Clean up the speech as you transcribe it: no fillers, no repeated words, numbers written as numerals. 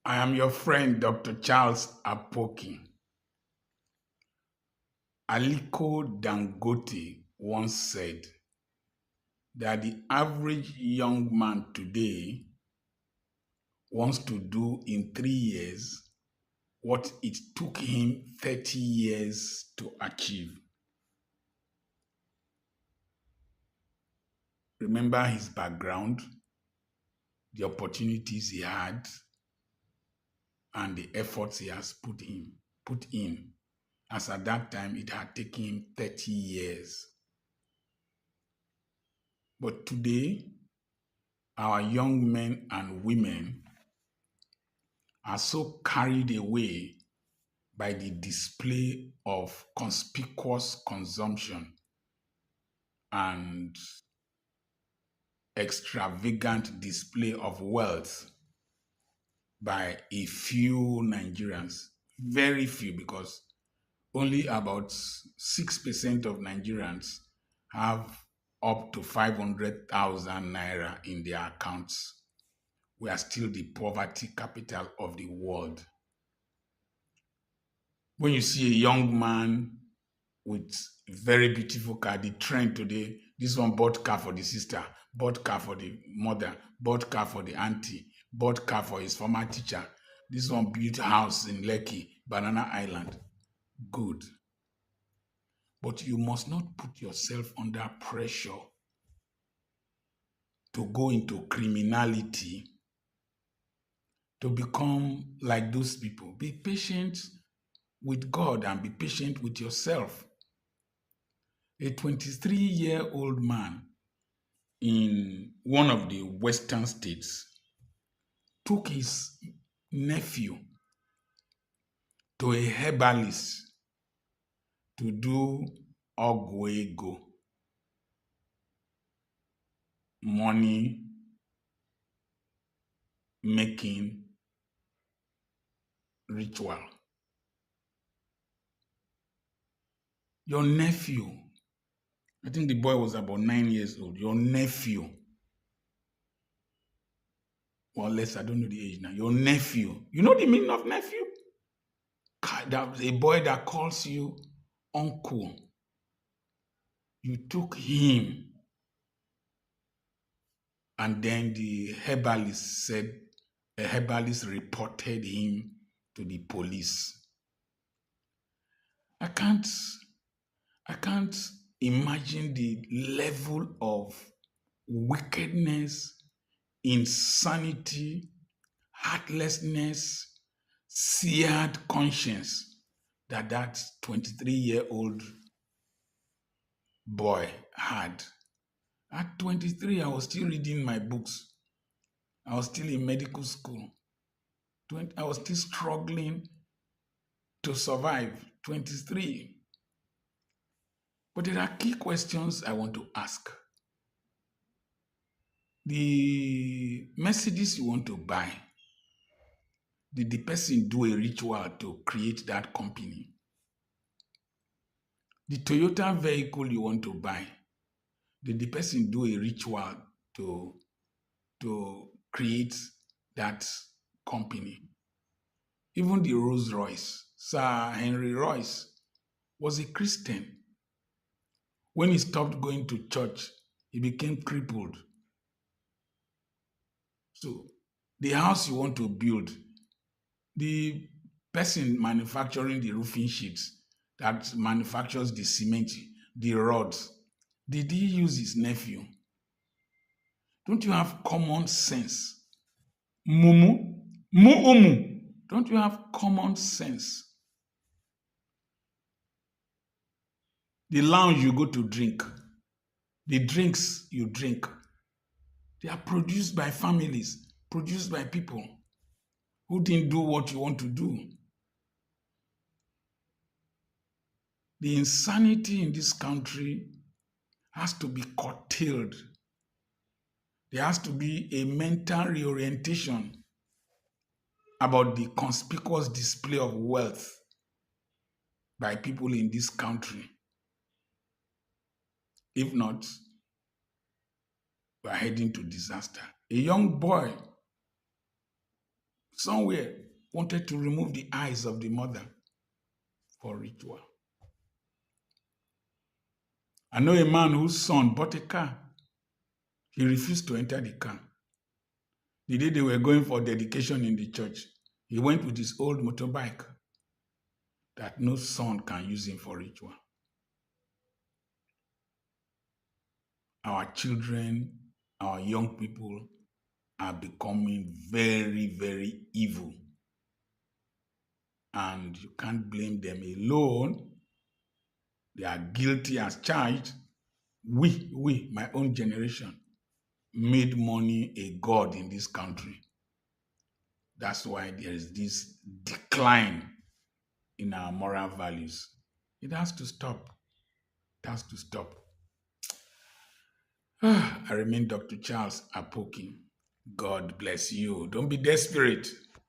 I am your friend, Dr. Charles Apoki. Aliko Dangote once said that the average young man today wants to do in 3 years what it took him 30 years to achieve. Remember his background, the opportunities he had, and the efforts he has put in, as at that time it had taken him 30 years. But today, our young men and women are so carried away by the display of conspicuous consumption and extravagant display of wealth by a few Nigerians. Very few, because only about 6% of Nigerians have up to 500,000 naira in their accounts. We are still the poverty capital of the world. When you see a young man with a very beautiful car, the trend today, this one bought car for the sister, bought car for the mother, bought car for the auntie, bought car for his former teacher. This one built house in Lekki, Banana Island. Good. But you must not put yourself under pressure to go into criminality, to become like those people. Be patient with God and be patient with yourself. A 23-year-old man in one of the western states took his nephew to a herbalist to do ogwego, money making ritual. Your nephew, I think the boy was about 9 years old. Your nephew, or less, I don't know the age now. Your nephew, you know the meaning of nephew? A boy that calls you uncle. You took him, and then the herbalist said, a herbalist reported him to the police. I can't imagine the level of wickedness, insanity, heartlessness, seared conscience that 23-year-old boy had. At 23, I was still reading my books. I was still in medical school. I was still struggling to survive. 23. But there are key questions I want to ask. The Mercedes you want to buy, did the person do a ritual to create that company? The Toyota vehicle you want to buy, did the person do a ritual to create that company? Even the Rolls Royce, Sir Henry Royce was a Christian. When he stopped going to church, he became crippled. So the house you want to build, the person manufacturing the roofing sheets, that manufactures the cement, the rods, did he use his nephew? Don't you have common sense? Mumu? Muumu? Don't you have common sense? The lounge you go to drink, the drinks you drink, they are produced by families, produced by people who didn't do what you want to do. The insanity in this country has to be curtailed. There has to be a mental reorientation about the conspicuous display of wealth by people in this country. If not, we are heading to disaster. A young boy somewhere wanted to remove the eyes of the mother for ritual. I know a man whose son bought a car. He refused to enter the car. The day they were going for dedication in the church, he went with his old motorbike that no son can use him for ritual. Our children, our young people are becoming very, very evil. And you can't blame them alone. They are guilty as charged. We, my own generation, made money a god in this country. That's why there is this decline in our moral values. It has to stop. It has to stop. I remain Dr. Charles Apoki. God bless you. Don't be desperate.